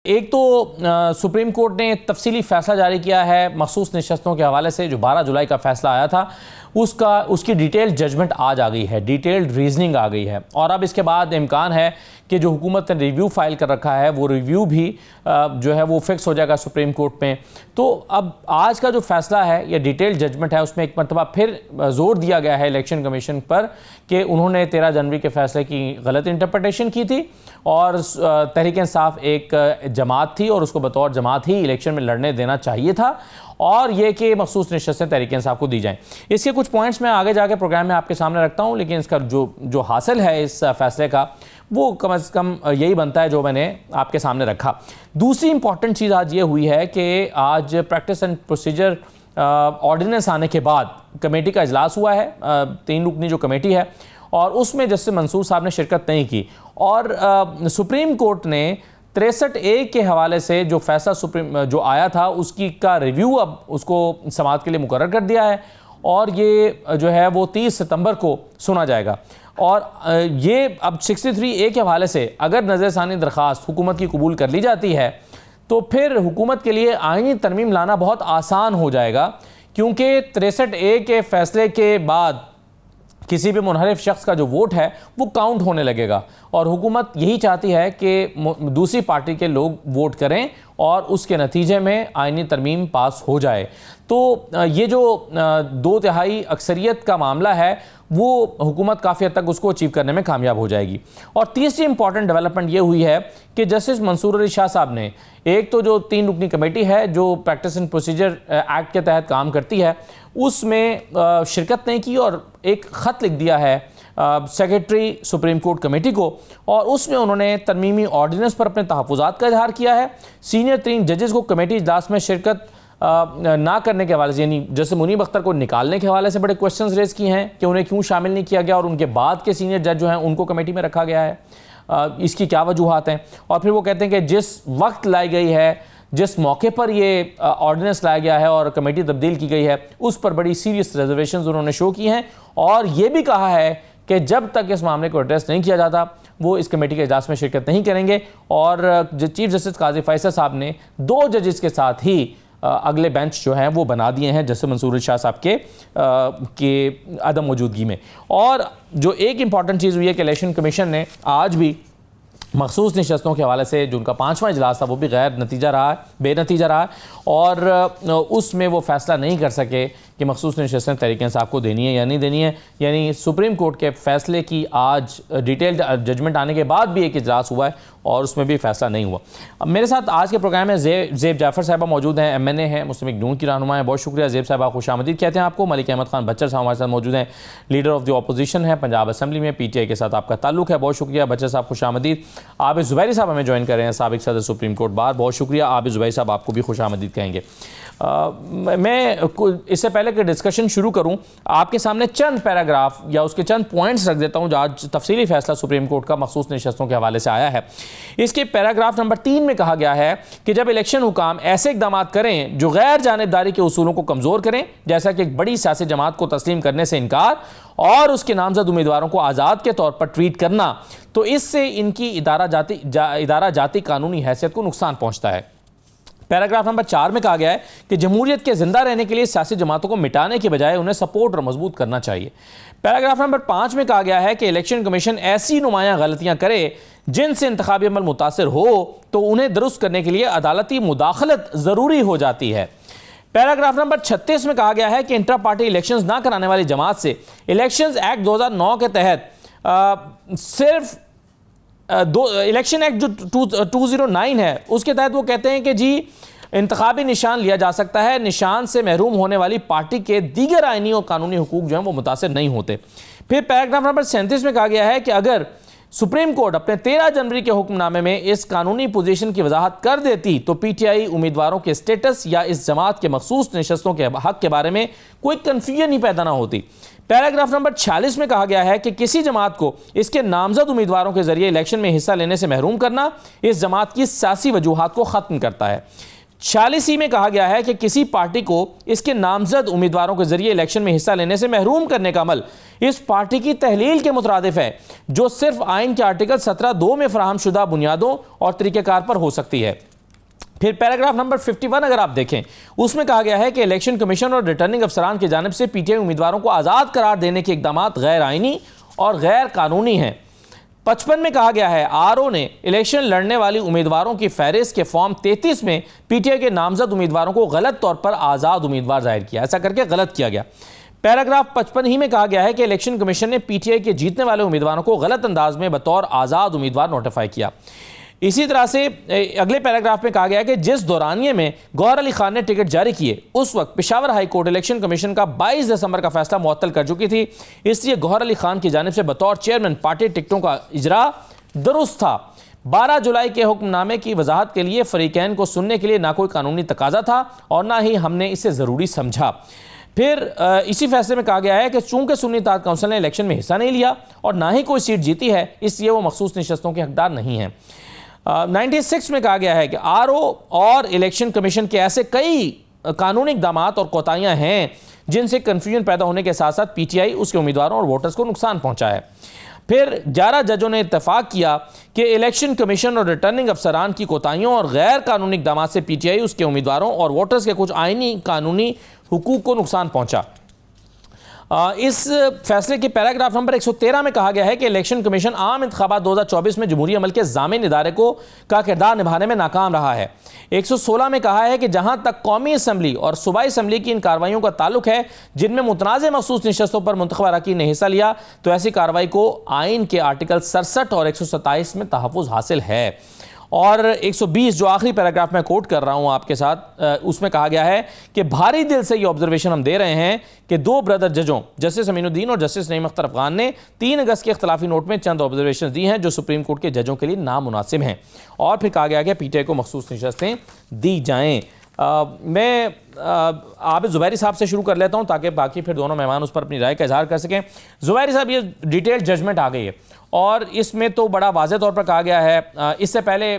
एक तो supreme court ने तफसीली फैसला जारी किया है मखसूस नशस्तों के हवाले से। जो 12 जुलाई का फैसला आया था उसकी डिटेल्ड जजमेंट आज आ गई है, डिटेल्ड रीजनिंग आ गई है। और अब इसके बाद इम्कान है कि जो हुकूमत ने रिव्यू फाइल कर रखा है वो रिव्यू भी जो है वो फिक्स हो जाएगा सुप्रीम कोर्ट में। तो अब आज का जो फैसला है या डिटेल्ड जजमेंट है उसमें एक मरतबा फिर जोर दिया गया है इलेक्शन कमीशन पर कि उन्होंने 13 जनवरी के फैसले की गलत इंटरप्रटेशन की थी और तहरीक इंसाफ एक जमात थी और उसको बतौर जमात ही इलेक्शन में लड़ने देना चाहिए था, और ये कि मखसूस नशस्तें तहरीक इंसाफ को दी जाएं। इसके कुछ पॉइंट्स मैं आगे जाके प्रोग्राम में आपके सामने रखता हूं, लेकिन इसका जो हासिल है इस फैसले का वो कम से कम यही बनता है जो मैंने आपके सामने रखा। दूसरी इंपॉर्टेंट चीज़ आज ये हुई है कि आज प्रैक्टिस एंड प्रोसीजर ऑर्डिनेंस आने के बाद कमेटी का इजलास हुआ है, 3 रुकनी जो कमेटी है, और उसमें जस्टिस मंसूर साहब ने शिरकत नहीं की। और सुप्रीम कोर्ट ने 63A के हवाले से जो फैसला जो आया था उसकी का रिव्यू अब उसको समाअत के लिए मुकर्रर कर दिया है, और ये जो है वो 30 सितंबर को सुना जाएगा। और ये अब 63A के हवाले से अगर नज़रसानी दरख्वास्त हुकूमत की कबूल कर ली जाती है तो फिर हुकूमत के लिए आईनी तरमीम लाना बहुत आसान हो जाएगा, क्योंकि 63A के फैसले के बाद किसी भी मुनहरिफ शख्स का जो वोट है वो काउंट होने लगेगा, और हुकूमत यही चाहती है कि दूसरी पार्टी के लोग वोट करें और उसके नतीजे में आईनी तरमीम पास हो जाए। तो ये जो 2/3 अक्सरियत का मामला है वो हुकूमत काफ़ी हद तक उसको अचीव करने में कामयाब हो जाएगी। और तीसरी इंपॉर्टेंट डेवलपमेंट ये हुई है कि जस्टिस मंसूर अली शाह साहब ने एक तो जो 3 रुकनी कमेटी है जो प्रैक्टिस एंड प्रोसीजर एक्ट के तहत काम करती है उसमें शिरकत नहीं की, और एक ख़त लिख दिया है सेक्रेटरी सुप्रीम कोर्ट कमेटी को, और उसमें उन्होंने तरमीमी ऑर्डिनेंस पर अपने तहफ़्फ़ुज़ात का इजहार किया है। सीनियर 3 जजेस को कमेटी इजलास में शिरकत ना करने के हवाले से, यानी जैसे मुनीब अख्तर को निकालने के हवाले से बड़े क्वेश्चंस रेज किए हैं कि उन्हें क्यों शामिल नहीं किया गया और उनके बाद के सीनियर जज जो हैं उनको कमेटी में रखा गया है, इसकी क्या वजूहात हैं। और फिर वो कहते हैं कि जिस वक्त लाई गई है, जिस मौके पर ये ऑर्डिनेंस लाया गया है और कमेटी तब्दील की गई है, उस पर बड़ी सीरियस रिजर्वेशंस उन्होंने शो की हैं, और ये भी कहा है कि जब तक इस मामले को एड्रेस नहीं किया जाता वो इस कमेटी के इजलास में शिरकत नहीं करेंगे। और चीफ जस्टिस काजी फैसल साहब ने 2 जजेस के साथ ही अगले बेंच जो हैं वो बना दिए हैं जस्टिस मंसूर शाह साहब के अदम मौजूदगी में। और जो एक इंपॉर्टेंट चीज़ हुई है कि इलेक्शन कमीशन ने आज भी मखसूस नशस्तों के हवाले से जो उनका 5वां इजलास था वो भी बेनतीजा रहा, और उसमें वो फैसला नहीं कर सके कि मखसूस नशस्तें तहरीक इंसाफ को देनी है या नहीं देनी है। यानी सुप्रीम कोर्ट के फैसले की आज डिटेल्ड जजमेंट आने के बाद भी एक इजलास हुआ है और उसमें भी फैसला नहीं हुआ। अब मेरे साथ आज के प्रोग्राम में ज़ेब जाफ़र साहबा मौजूद हैं, MNA हैं, मुस्लिम लीग नून की रहनुमा हैं। बहुत शुक्रिया ज़ेब साहबा, खुश आमदीद कहते हैं आपको। मलिक अहमद खान बच्चर साहब हमारे साथ मौजूद हैं, लीडर ऑफ द अपोजिशन है पंजाब असम्बली में, PTI के साथ आपका ताल्लुक है। बहुत शुक्रिया बच्चर साहब, खुश आमदीद। आबिद ज़ुबैरी साहब हमें ज्वाइन कर रहे हैं, साबिक सदर सुप्रीम कोर्ट बार, बहुत शुक्रिया आबिद ज़ुबैरी साहब, आपको भी खुश आमदीद कहेंगे। मैं इससे पहले कि डिस्कशन शुरू करूं आपके सामने चंद पैराग्राफ या उसके चंद पॉइंट्स रख देता हूं जो आज तफसीली फैसला सुप्रीम कोर्ट का मखसूस नशस्तों के हवाले से आया है। इसके पैराग्राफ नंबर 3 में कहा गया है कि जब इलेक्शन हुकाम ऐसे इकदाम करें जो गैर जानिबदारी के उसूलों को कमज़ोर करें, जैसा कि एक बड़ी सियासी जमात को तस्लीम करने से इनकार और उसके नामजद उम्मीदवारों को आज़ाद के तौर पर ट्रीट करना, तो इससे इनकी इदारा जाती कानूनी हैसियत को नुकसान पहुँचता है। पैराग्राफ नंबर 4 में कहा गया है कि जमहूरियत के जिंदा रहने के लिए सियासी जमातों को मिटाने के बजाय उन्हें सपोर्ट और मजबूत करना चाहिए। पैराग्राफ नंबर 5 में कहा गया है कि इलेक्शन कमीशन ऐसी नुमायां गलतियां करे जिनसे इंतखाबी अमल मुतासिर हो तो उन्हें दुरुस्त करने के लिए अदालती मुदाखलत जरूरी हो जाती है। पैराग्राफ नंबर 36 में कहा गया है कि इंटर पार्टी इलेक्शंस ना कराने वाली जमात से इलेक्शंस एक्ट 2009 के तहत सिर्फ इलेक्शन एक्ट जो 209 है उसके तहत वो कहते हैं कि जी इंतखाबी निशान लिया जा सकता है, निशान से महरूम होने वाली पार्टी के दीगर आईनी और कानूनी हुकूक जो हैं वो मुतासिर नहीं होते। फिर पैराग्राफ नंबर 37 में कहा गया है कि अगर सुप्रीम कोर्ट अपने 13 जनवरी के हुक्मनामे में इस कानूनी पोजीशन की वजाहत कर देती तो PTI उम्मीदवारों के स्टेटस या इस जमात के मखसूस नशस्तों के हक के बारे में कोई कन्फ्यूजन ही पैदा ना होती। पैराग्राफ नंबर 46 में कहा गया है कि किसी जमात को इसके नामजद उम्मीदवारों के जरिए इलेक्शन में हिस्सा लेने से महरूम करना इस जमात की सियासी वजूहात को खत्म करता है। 46 में कहा गया है कि किसी पार्टी को इसके नामजद उम्मीदवारों के जरिए इलेक्शन में हिस्सा लेने से महरूम करने का अमल इस पार्टी की तहलील के मुतरादिफ है जो सिर्फ आइन के आर्टिकल 17(2) में फराहम शुदा बुनियादों और तरीक़ेकार पर हो सकती है। फिर पैराग्राफ नंबर 51 अगर आप देखें, उसमें कहा गया है कि इलेक्शन कमीशन और रिटर्निंग अफसरान की जानिब से पीटीआई उम्मीदवारों को आज़ाद करार देने के इकदाम गैर आइनी और गैर कानूनी हैं। 55 में कहा गया है आरओ ने इलेक्शन लड़ने वाली उम्मीदवारों की फहरिस्त के फॉर्म 33 में पीटीआई के नामजद उम्मीदवारों को गलत तौर पर आज़ाद उम्मीदवार जाहिर किया, ऐसा करके गलत किया गया। पैराग्राफ 55 ही में कहा गया है कि इलेक्शन कमीशन ने पीटीआई के जीतने वाले उम्मीदवारों को गलत अंदाज में बतौर आज़ाद उम्मीदवार नोटिफाई किया। इसी तरह से अगले पैराग्राफ में कहा गया है कि जिस दौरानिए में गौहर अली खान ने टिकट जारी किए उस वक्त Peshawar high court election commission का 22 दिसंबर का फैसला मुअत्तल कर चुकी थी, इसलिए गौहर अली खान की जानिब से बतौर चेयरमैन पार्टी टिकटों का इजरा दुरुस्त था। 12 जुलाई के हुक्मनामे की वजाहत के लिए फरीकैन को सुनने के लिए ना कोई कानूनी तकाजा था और ना ही हमने इसे ज़रूरी समझा। फिर इसी फैसले में कहा गया है कि चूंकि सुन्नी इत्तेहाद काउंसिल ने इलेक्शन में हिस्सा नहीं लिया और ना ही कोई सीट जीती है, इसलिए वो मखसूस नशस्तों के हकदार नहीं हैं। 96 में कहा गया है कि आरओ और इलेक्शन कमीशन के ऐसे कई कानूनी इक़दाम और कोताहियां हैं जिनसे कन्फ्यूजन पैदा होने के साथ साथ पीटीआई उसके उम्मीदवारों और वोटर्स को नुकसान पहुंचा है। फिर 11 जजों ने इत्तेफाक किया कि इलेक्शन कमीशन और रिटर्निंग अफसरान की कोताहियों और गैर कानूनी इक़दाम से पीटीआई उसके उम्मीदवारों और वोटर्स के कुछ आइनी कानूनी हुकूक को नुकसान पहुंचा। इस फैसले के पैराग्राफ नंबर 113 में कहा गया है कि इलेक्शन कमीशन आम इंतखाबात 2024 में जमहूरी अमल के ज़ामिन इदारे का किरदार निभाने में नाकाम रहा है। 116 में कहा है कि जहां तक कौमी असम्बली और सूबाई असम्बली की इन कार्रवाइयों का ताल्लुक है जिनमें मुतनाज़ मखसूस नशस्तों पर मुंतखब अरकान ने हिस्सा लिया, तो ऐसी कार्रवाई को आइन के आर्टिकल 67 और 127 में तहफ़्फ़ुज़ हासिल है। और 120 जो आखिरी पैराग्राफ में कोट कर रहा हूं आपके साथ, उसमें कहा गया है कि भारी दिल से ये ऑब्जर्वेशन हम दे रहे हैं कि दो ब्रदर जजों जस्टिस अमीनुद्दीन और जस्टिस नईम अख्तर अफगान ने 3 अगस्त के इख्तलाफी नोट में चंद ऑब्जर्वेशन दी हैं जो सुप्रीम कोर्ट के जजों के लिए नामुनासिब हैं। और फिर कहा गया कि पीटीआई को मखसूस नशस्तें दी जाएँ। मैं आबिद ज़ुबैरी साहब से शुरू कर लेता हूं ताकि बाकी फिर दोनों मेहमान उस पर अपनी राय का इजहार कर सकें। ज़ुबैरी साहब, ये डिटेल्ड जजमेंट आ गई है और इसमें तो बड़ा वाज़ेह तौर पर कहा गया है, इससे पहले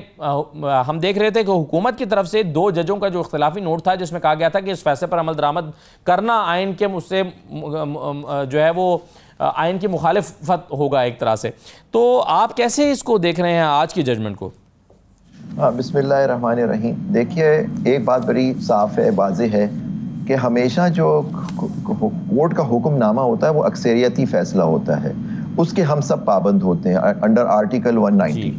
हम देख रहे थे कि हुकूमत की तरफ से 2 जजों का जो इख्तलाफी नोट था जिसमें कहा गया था कि इस फैसले पर अमल दरामद करना आइन के मुझसे जो है वो आइन की मुखालिफत होगा एक तरह से। तो आप कैसे इसको देख रहे हैं आज की जजमेंट को? हाँ, बिस्मिल्लाहिर्रहमानिर्रहीम। देखिए, एक बात बड़ी साफ़ है, वाज़ेह है कि हमेशा जो कोर्ट का हुक्मनामा होता है वो अक्सरियती फ़ैसला होता है, उसके हम सब पाबंद होते हैं अंडर आर्टिकल 190।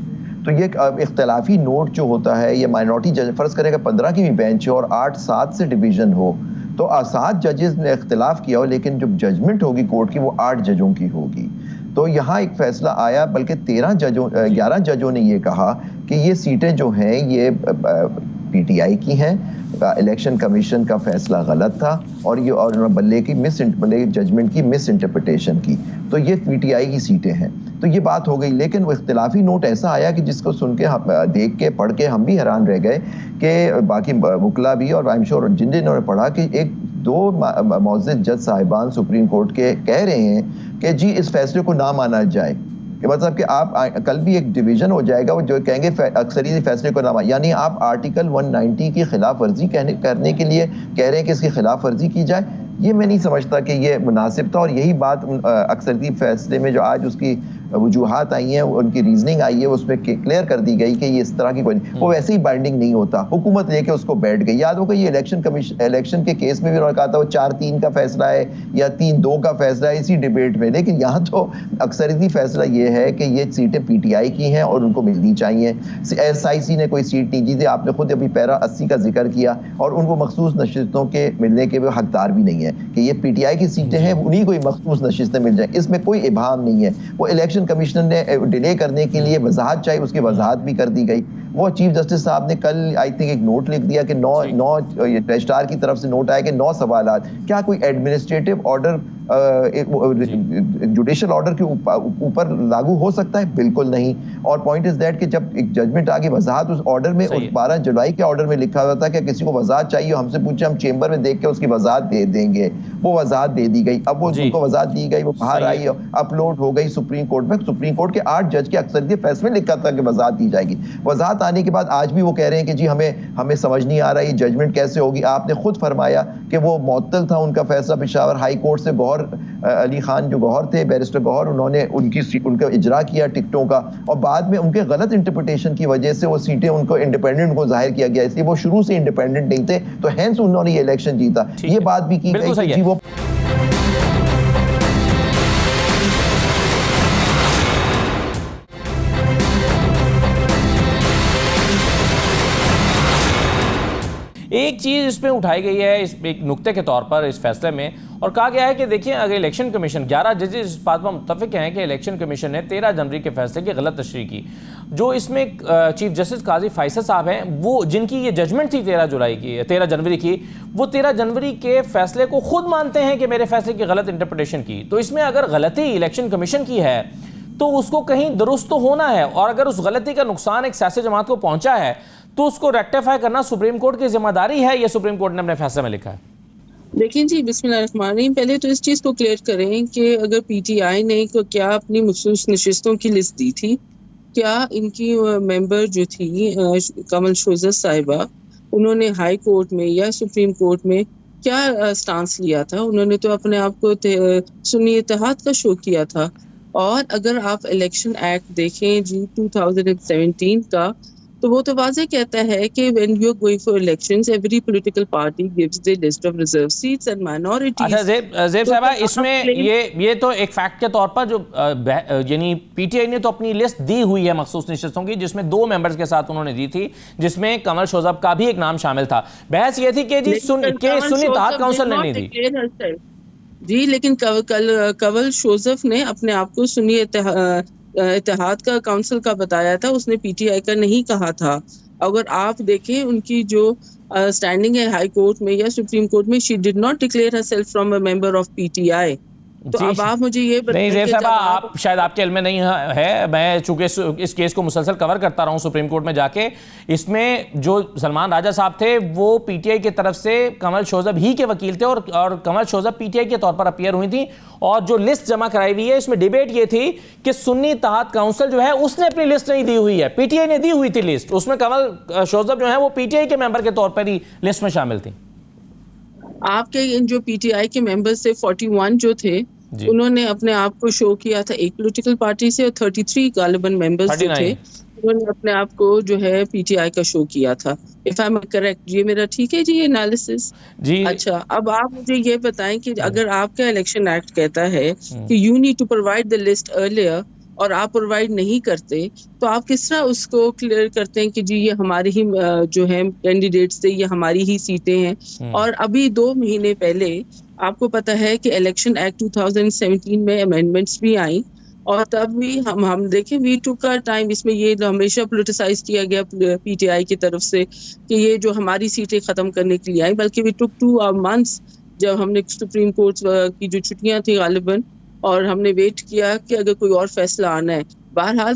तो ये इख्तलाफी नोट जो होता है ये माइनॉरिटी जज, फ़र्ज़ करेगा 15 की भी बेंच है और 8-7 से डिवीज़न हो तो 7 जजेस ने इख्तलाफ किया हो, लेकिन जो जजमेंट होगी कोर्ट की वो 8 जजों की होगी। तो यहाँ एक फैसला आया, बल्कि 11 जजों ने ये कहा कि ये सीटें जो हैं ये पीटीआई की हैं, इलेक्शन कमीशन का फैसला गलत था और ये और बल्ले जजमेंट की मिस इंटरप्रिटेशन की, तो ये पीटीआई की सीटें हैं। तो ये बात हो गई, लेकिन वो इख्तिलाफी नोट ऐसा आया कि जिसको सुन के देख के पढ़ के हम भी हैरान रह गए कि बाकी वकला भी और आई एम श्योर जिन्होंने पढ़ा कि 1-2 मौजूद जज साहिबान सुप्रीम कोर्ट के कह रहे हैं कि जी इस फैसले को ना माना जाए, कि मतलब कि आप कल भी एक डिवीजन हो जाएगा वो जो कहेंगे अक्सरी फैसले को ना, यानी आप आर्टिकल 190 की खिलाफ वर्जी करने के लिए कह रहे हैं कि इसकी खिलाफ वर्जी की जाए। ये मैं नहीं समझता कि ये मुनासिब था और यही बात अक्सरी फैसले में जो आज उसकी वजूहात आई हैं, उनकी रीजनिंग आई है, उसमें क्लियर कर दी गई कि ये इस तरह की कोई वो वैसे ही बाइंडिंग नहीं होता, हुकूमत लेके उसको बैठ गई। याद होगा ये इलेक्शन के केस में भी उन्होंने कहा था वो 4-3 का फैसला है या 3-2 का फैसला है इसी डिबेट में, लेकिन यहाँ तो अक्सरियती फैसला ये है कि ये सीटें पीटीआई की हैं और उनको मिलनी चाहिए। SIC ने कोई सीट नहीं जीती, आपने खुद अभी पैरा 80 का जिक्र किया, और उनको मखसूस नशिस्तों के मिलने के भी हकदार भी नहीं है कि ये पीटीआई की सीटें हैं, उन्हीं को मखसूस नशिस्तें मिल जाए, इसमें कोई इबाम नहीं है। वो इलेक्शन कमीशनर ने डिले करने के लिए वजाहत चाहिए, उसकी वजाहत भी कर दी गई। वो चीफ जस्टिस साहब ने कल आई थिंक एक नोट लिख दिया कि 9 रजिस्ट्रार की तरफ से नोट आया कि 9 सवालात, क्या कोई एडमिनिस्ट्रेटिव ऑर्डर जुडिशल ऑर्डर के ऊपर लागू हो सकता है? बिल्कुल नहीं। और पॉइंट इज दैट कि जब एक जजमेंट आ गई, वजाहत उस ऑर्डर में 12 जुलाई के ऑर्डर में लिखा हुआ था कि किसी को वजाहत चाहिए, हमसे पूछे, हम चेंबर में देख के उसकी वजाहत दे देंगे। वो वजाहत दे दी गई, अब वो उनको वजाहत दी गई, वो बाहर आई, अपलोड हो गई सुप्रीम कोर्ट में। सुप्रीम कोर्ट के 8 जज के अक्सरियत फैसले लिखा था कि वजाहत दी जाएगी। वजाहत आने के बाद आज भी वो कह रहे हैं कि जी हमें समझ नहीं आ रहा है जजमेंट कैसे होगी। आपने खुद फरमाया कि वो मुअत्तल था उनका फैसला पेशावर हाई कोर्ट से, गौहर गौहर अली खान जो गौहर थे, बैरिस्टर गौहर, उन्होंने उनका इजरा किया टिकटों का, और बाद में उनके गलत इंटरप्रिटेशन की वजह से वो सीटें उनको इंडिपेंडेंट को जाहिर किया गया, इसलिए वो शुरू से इंडिपेंडेंट नहीं थे, तो हेंस उन्होंने ये इलेक्शन जीता। ये बात भी की गई कि जी वो एक चीज़ इसमें उठाई गई है इस एक नुक्ते के तौर पर इस फैसले में, और कहा गया है कि देखिए अगर इलेक्शन कमीशन 11 जजेस इस बात पर मुत्तफिक हैं कि इलेक्शन कमीशन ने 13 जनवरी के फैसले की गलत तशरीह की। जो इसमें चीफ जस्टिस काजी फैसल साहब हैं, वो जिनकी ये जजमेंट थी 13 जनवरी की, वो 13 जनवरी के फैसले को खुद मानते हैं कि मेरे फैसले की गलत इंटरप्रिटेशन की। तो इसमें अगर गलती इलेक्शन कमीशन की है तो उसको कहीं दुरुस्त तो होना है, और अगर उस गलती का नुकसान एक सियासी जमात को पहुंचा है तो उसको रेक्टिफाई करना सुप्रीम कोर्ट की जिम्मेदारी है, ये सुप्रीम कोर्ट ने अपने फैसले में लिखा है। देखिए जी, बिस्मिल्लाहिर्रहमानिर्रहीम, पहले तो इस चीज़ को क्लियर करें कि अगर पीटीआई ने क्या अपनी मखसूस नशिस्तों की लिस्ट दी थी, क्या इनकी मेंबर जो थी कमल शोजत साहिबा, उन्होंने हाई कोर्ट में या सुप्रीम कोर्ट में क्या स्टांस लिया था? उन्होंने तो अपने आप को सुन्नी इत्तेहाद का शो किया था। और अगर आप इलेक्शन एक्ट देखें जी 2017 का, तो वो तो वाज़ेह कहता है कि when you are going for elections, every political party gives the list of reserved seats and minorities। अच्छा ज़ेब साहबा, इसमें ये तो एक फैक्ट के तौर पर जो यानी पीटीआई ने तो अपनी लिस्ट दी हुई है मखसूस नशिस्तों की, जिसमें 2 मेंबर्स के साथ उन्होंने दी थी, जिसमें कमल शोजब का भी एक नाम शामिल था। बहस ये थी कि जी सुन्नी इत्तेहाद काउंसिल ने नहीं दी जी, लेकिन कमल शोजफ ने अपने आप को सुन्नी इत्तेहाद का काउंसिल का बताया था, उसने पीटीआई का नहीं कहा था। अगर आप देखें उनकी जो स्टैंडिंग है हाई कोर्ट में या सुप्रीम कोर्ट में, she did not declare herself from a member of PTI. तो अब आप मुझे ये बताइए, नहीं साहब, आप शायद आपके इल्म में नहीं है, मैं चूंकि इस केस को मुसलसल कवर करता रहा हूं सुप्रीम कोर्ट में जाके, इसमें जो सलमान राजा साहब थे वो पीटीआई की तरफ से कमल शोजब ही के वकील थे, और कमल शोजब पीटीआई के तौर पर अपीयर हुई थी, और जो लिस्ट जमा कराई हुई है इसमें डिबेट ये थी कि सुन्नी इत्तेहाद काउंसिल जो है उसने अपनी लिस्ट नहीं दी हुई है, पीटीआई ने दी हुई थी लिस्ट, उसमें कमल शोजब जो है वो पीटीआई के मेंबर के तौर पर ही लिस्ट में शामिल थी। आपके इन जो पीटीआई के मेंबर्स थे 41 जो थे, उन्होंने अपने आप को शो किया था एक पॉलिटिकल पार्टी से, और 33 गालिबन मेंबर्स जो थे उन्होंने अपने आप को जो है पीटीआई का शो किया था। इफ आई एम करेक्ट, ये मेरा ठीक है जी ये एनालिसिस जी? अच्छा, अब आप मुझे ये बताएं कि अगर आपका इलेक्शन एक्ट कहता है कि you need to provide the list earlier, और आप प्रोवाइड नहीं करते, तो आप किस तरह उसको क्लियर करते हैं कि जी ये हमारे ही जो है कैंडिडेट्स थे, ये हमारी ही सीटें हैं? और अभी 2 महीने पहले आपको पता है कि इलेक्शन एक्ट 2017 में अमेंडमेंट्स भी आई, और तब भी हम देखें वी टुक आवर टाइम, इसमें ये हमेशा पोलिटिसाइज किया गया पीटीआई की तरफ से कि ये जो हमारी सीटें खत्म करने के लिए आई, बल्कि वी टुक 2 मंथ्स, जब हमने सुप्रीम कोर्ट की जो छुट्टियां थी गालिबन, और हमने वेट किया कि अगर कोई और फैसला आना है। बहरहाल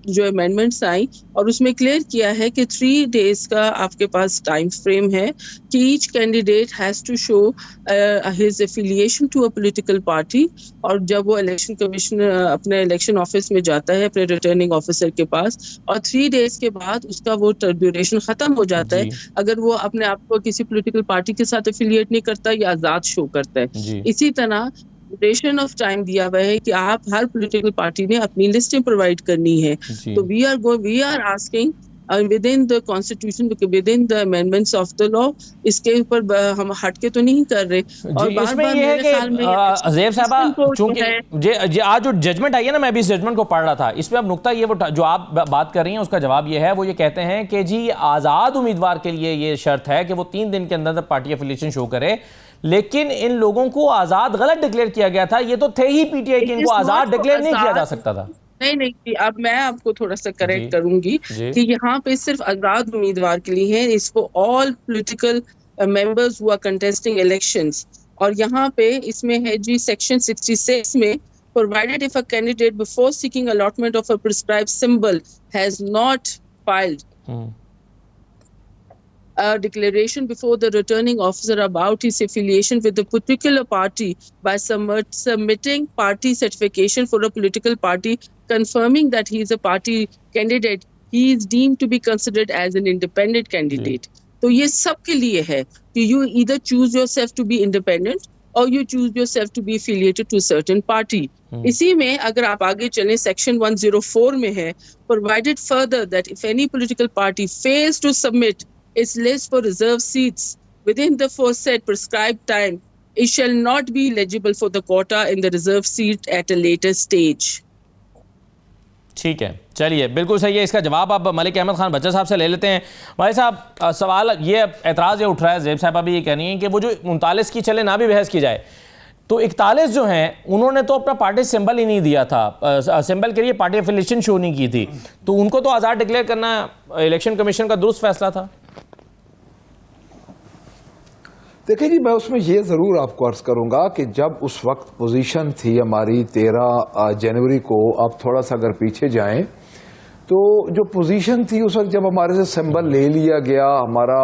जो अमेंडमेंट्स आई, और उसमें क्लियर किया है कि 3 डेज का आपके पास टाइम फ्रेम है कि each candidate has to show his affiliation to a political party, और जब वो इलेक्शन कमीशन अपने इलेक्शन ऑफिस में जाता है अपने रिटर्निंग ऑफिसर के पास, और 3 डेज के बाद उसका वो ड्यूरेशन खत्म हो जाता है अगर वो अपने आप को किसी पॉलिटिकल पार्टी के साथ एफिलिएट नहीं करता या आज़ाद शो करता है। इसी तरह ड्यूरेशन ऑफ टाइम दिया हुआ है कि आप हर पॉलिटिकल पार्टी ने अपनी लिस्टें प्रोवाइड करनी है। तो we are asking within the constitution, within the amendments of the law, इसके ऊपर हम हटके तो नहीं कर रहे। और इसमें ये है कि ज़ेब साहबा, चूंकि आज जो जजमेंट आई है ना, मैं भी इस जजमेंट को पढ़ रहा था, इसमें अब नुक्ता ये जो आप बात कर रही हैं उसका जवाब ये है, वो ये कहते हैं कि जी आज़ाद उम्मीदवार के लिए ये शर्त है कि वो 3 दिन के अंदर पार्टी एफिलिएशन शो करे, लेकिन इन लोगों को आज़ाद गलत डिक्लेयर किया गया था, ये तो थे ही पीटीआई के, इनको आज़ाद डिक्लेयर नहीं किया जा सकता था। नहीं, अब मैं आपको थोड़ा सा करेक्ट करूंगी कि यहाँ पे सिर्फ आजाद उम्मीदवार के लिए है, इसको all political members who are contesting elections. और यहाँ पे इसमें है जी सेक्शन 66 में, provided if a candidate before seeking allotment of a prescribed symbol has not filed a declaration before the returning officer about his affiliation with a particular party by submitting party certification for a political party confirming that he is a party candidate, he is deemed to be considered as an independent candidate. तो ये सब के लिए है कि you either choose yourself to be independent or you choose yourself to be affiliated to a certain party. इसी में अगर आप आगे चलें सेक्शन 104 में है, provided further that if any political party fails to submit its list for reserved seats within the foresaid prescribed time, it shall not be eligible for the quota in the reserved seat at a later stage. ठीक है, चलिए, बिल्कुल सही है। इसका जवाब अब मलिक अहमद खान बच्चा साहब से ले लेते हैं। भाई साहब, सवाल ये एतराज़ ये उठ रहा है, ज़ेब साहबा भी ये कह रही हैं कि वो जो 39 की चले ना भी बहस की जाए, तो 41 जो हैं उन्होंने तो अपना पार्टी सिंबल ही नहीं दिया था, सिंबल के लिए पार्टी एफिलिएशन शो नहीं की थी, तो उनको तो आज़ाद डिक्लेयर करना इलेक्शन कमीशन का दुरुस्त फैसला था। देखिए जी, मैं उसमें ये ज़रूर आपको अर्ज़ करूंगा कि जब उस वक्त पोजीशन थी हमारी 13 जनवरी को, आप थोड़ा सा अगर पीछे जाएं तो जो पोजीशन थी उस वक्त जब हमारे से सिंबल ले लिया गया, हमारा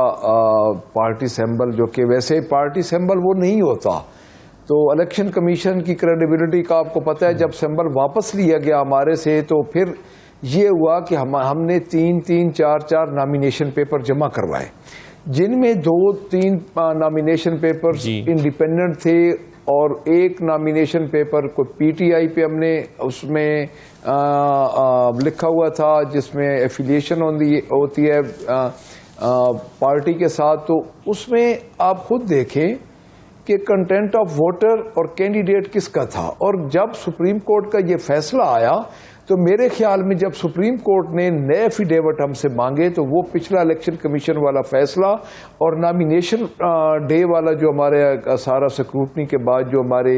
पार्टी सिंबल, जो कि वैसे पार्टी सिंबल वो नहीं होता, तो इलेक्शन कमीशन की क्रेडिबिलिटी का आपको पता है, जब सिंबल वापस लिया गया हमारे से तो फिर ये हुआ कि हमने 3-3, 4-4 नॉमिनेशन पेपर जमा करवाए, जिनमें 2-3 नॉमिनेशन पेपर इंडिपेंडेंट थे और एक नॉमिनेशन पेपर को पीटीआई पे हमने उसमें लिखा हुआ था जिसमें एफिलिएशन होती है पार्टी के साथ। तो उसमें आप खुद देखें कि कंटेंट ऑफ वोटर और कैंडिडेट किसका था, और जब सुप्रीम कोर्ट का ये फैसला आया तो मेरे ख्याल में जब सुप्रीम कोर्ट ने नए एफिडेविट हमसे मांगे तो वो पिछला इलेक्शन कमीशन वाला फैसला और नॉमिनेशन डे वाला जो हमारे सारा स्क्रूटनी के बाद जो हमारे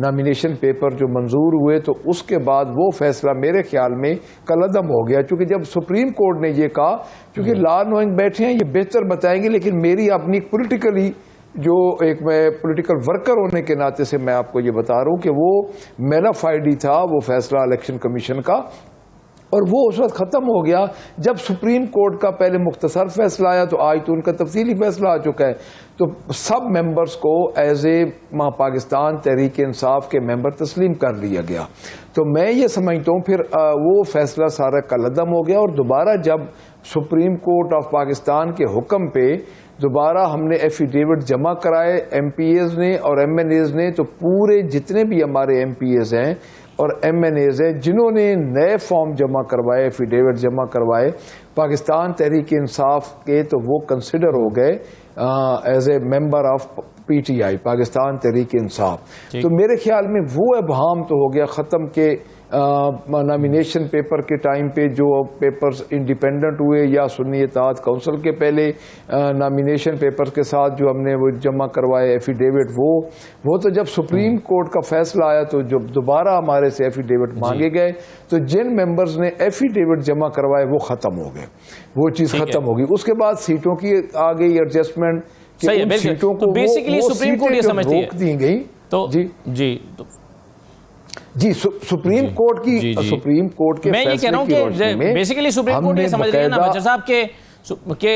नॉमिनेशन पेपर जो मंजूर हुए, तो उसके बाद वो फैसला मेरे ख्याल में कलअदम हो गया। क्योंकि जब सुप्रीम कोर्ट ने ये कहा, क्योंकि लॉ नोइंग बैठे हैं ये बेहतर बताएंगे, लेकिन मेरी अपनी पोलिटिकली जो एक मैं पॉलिटिकल वर्कर होने के नाते से मैं आपको ये बता रहा हूं कि वो मेलाफाइड ही था वो फैसला इलेक्शन कमीशन का, और वो उस वक्त खत्म हो गया जब सुप्रीम कोर्ट का पहले मुख्तसर फैसला आया, तो आज तो उनका तफसीली फैसला आ चुका है। तो सब मेंबर्स को एज ए पाकिस्तान तहरीक इंसाफ के मेंबर तस्लीम कर लिया गया। तो मैं ये समझता हूँ फिर वो फैसला सारा कलअदम हो गया, और दोबारा जब सुप्रीम कोर्ट ऑफ पाकिस्तान के हुक्म पे दोबारा हमने एफिडेविट जमा कराए एमपीएज ने और एमएनएज ने, तो पूरे जितने भी हमारे एमपीएज हैं और एमएनएज हैं जिन्होंने नए फॉर्म जमा करवाए, एफिडेविट जमा करवाए पाकिस्तान तहरीक इंसाफ के, तो वो कंसिडर हो गए as a member of PTI, Pakistan Tehreek Insaf. तो मेरे ख्याल में वो अबहाम तो हो गया ख़त्म के नॉमिनेशन पेपर के टाइम पे जो पेपर्स इंडिपेंडेंट हुए या सुन्नी इत्तेहाद काउंसिल के पहले नॉमिनेशन पेपर्स के साथ जो हमने वो जमा करवाए एफिडेविट, वो तो जब सुप्रीम कोर्ट का फैसला आया तो जब दोबारा हमारे से एफिडेविट मांगे गए, तो जिन मेंबर्स ने एफिडेविट जमा करवाए वो ख़त्म हो गए, वो चीज़ ख़त्म होगी। उसके बाद सीटों की आ गई एडजस्टमेंट, सीटों को बेसिकली सुप्रीम कोर्ट ये समझती है, रोक दी गई। तो जी सुप्रीम कोर्ट की सुप्रीम कोर्ट के मैं ये कह रहा हूं कि बेसिकली सुप्रीम कोर्ट ये समझ रही है ना बच्चा साहब के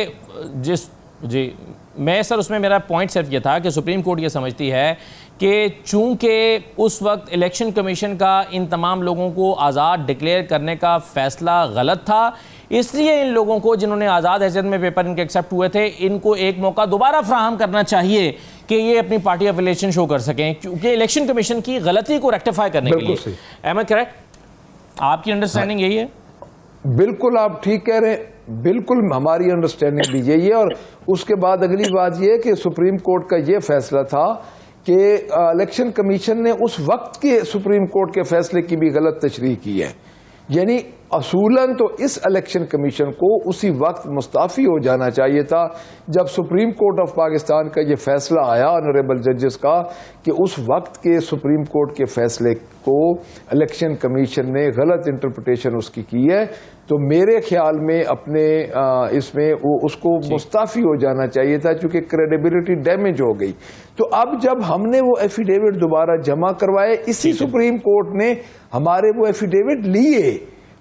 जिस जी मैं सर उसमें मेरा पॉइंट सिर्फ ये था कि सुप्रीम कोर्ट ये समझती है कि चूंकि उस वक्त इलेक्शन कमीशन का इन तमाम लोगों को आज़ाद डिक्लेयर करने का फैसला गलत था, इसलिए इन लोगों को जिन्होंने आज़ाद हैसियत में पेपर इनके एक्सेप्ट हुए थे, इनको एक मौका दोबारा फ्राहम करना चाहिए कि ये अपनी पार्टी एफिलिएशन शो कर सकें, क्योंकि इलेक्शन कमीशन की गलती को रेक्टिफाई करने के लिए। Am I correct? आपकी अंडरस्टैंडिंग यही है? बिल्कुल आप ठीक कह रहे हैं, बिल्कुल हमारी अंडरस्टैंडिंग भी यही है। और उसके बाद अगली बात यह कि सुप्रीम कोर्ट का यह फैसला था कि इलेक्शन कमीशन ने उस वक्त के सुप्रीम कोर्ट के फैसले की भी गलत तशरीह की है, यानी असूलन तो इस इलेक्शन कमीशन को उसी वक्त मुस्ताफ़ी हो जाना चाहिए था जब सुप्रीम कोर्ट ऑफ पाकिस्तान का ये फैसला आया ऑनरेबल जजेस का, कि उस वक्त के सुप्रीम कोर्ट के फैसले को इलेक्शन कमीशन ने गलत इंटरप्रिटेशन उसकी की है। तो मेरे ख्याल में अपने इसमें वो उसको मुस्ताफ़ी हो जाना चाहिए था, चूंकि क्रेडिबिलिटी डैमेज हो गई। तो अब जब हमने वो एफिडेविट दोबारा जमा करवाए, इसी सुप्रीम कोर्ट ने हमारे वो एफिडेविट लिए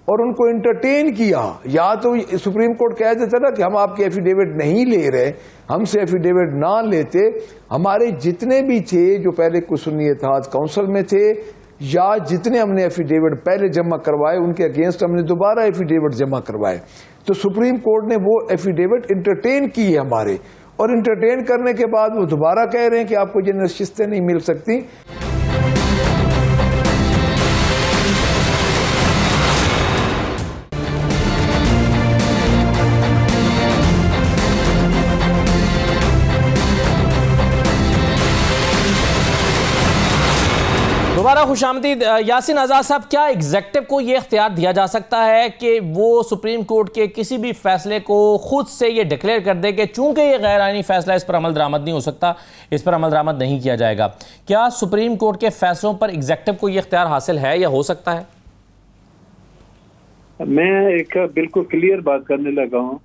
और उनको एंटरटेन किया। या तो सुप्रीम कोर्ट कह देता ना कि हम आपके एफिडेविट नहीं ले रहे, हमसे एफिडेविट ना लेते, हमारे जितने भी थे जो पहले सुन्नी इत्तेहाद काउंसिल में थे या जितने हमने एफिडेविट पहले जमा करवाए उनके अगेंस्ट हमने दोबारा एफिडेविट जमा करवाए। तो सुप्रीम कोर्ट ने वो एफिडेविट एंटरटेन किए हमारे, और इंटरटेन करने के बाद वो दोबारा कह रहे हैं कि आपको ये नशिस्तें नहीं मिल सकती। दोबारा खुशामदीद। यासिन आज़ाद साहब, क्या एग्जेक्टिव को ये इख्तियार दिया जा सकता है कि वो सुप्रीम कोर्ट के किसी भी फैसले को खुद से ये डिक्लेयर कर दे कि चूंकि ये गैर आईनी फैसला, इस पर अमल दरामद नहीं हो सकता, इस पर अमल दरामद नहीं किया जाएगा? क्या सुप्रीम कोर्ट के फैसलों पर एग्जेक्टिव को ये इख्तियार हासिल है या हो सकता है? मैं एक बिल्कुल क्लियर बात करने लगा हूँ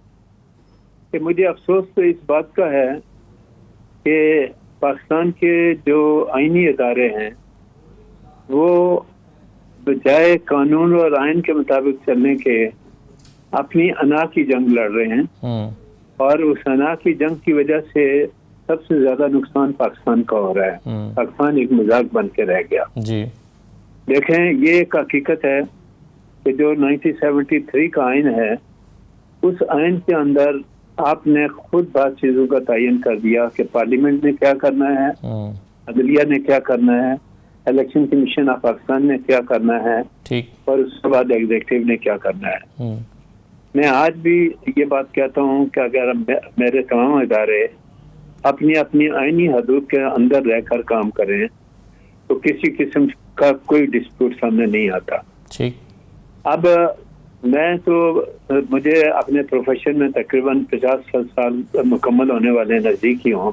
कि मुझे अफसोस तो इस बात का है कि पाकिस्तान के जो आईनी इदारे हैं वो बजाय कानून और आइन के मुताबिक चलने के अपनी अना की जंग लड़ रहे हैं, और उस अना की जंग की वजह से सबसे ज्यादा नुकसान पाकिस्तान का हो रहा है। पाकिस्तान एक मजाक बन के रह गया जी। देखें, ये एक हकीकत है कि जो 1973 का आइन है, उस आइन के अंदर आपने खुद बात चीजों का तयन कर दिया कि पार्लियामेंट ने क्या करना है, अदलिया ने क्या करना है, इलेक्शन कमीशन ऑफ पाकिस्तान ने क्या करना है, ठीक, और उसके बाद एग्जीक्यूटिव ने क्या करना है। मैं आज भी ये बात कहता हूँ कि अगर मेरे तमाम इदारे अपनी अपनी आईनी हदूद के अंदर रहकर काम करें तो किसी किस्म का कोई डिस्प्यूट सामने नहीं आता। ठीक। अब मैं तो मुझे अपने प्रोफेशन में तकरीबन 50 साल मुकम्मल होने वाले नजदीक ही हूँ।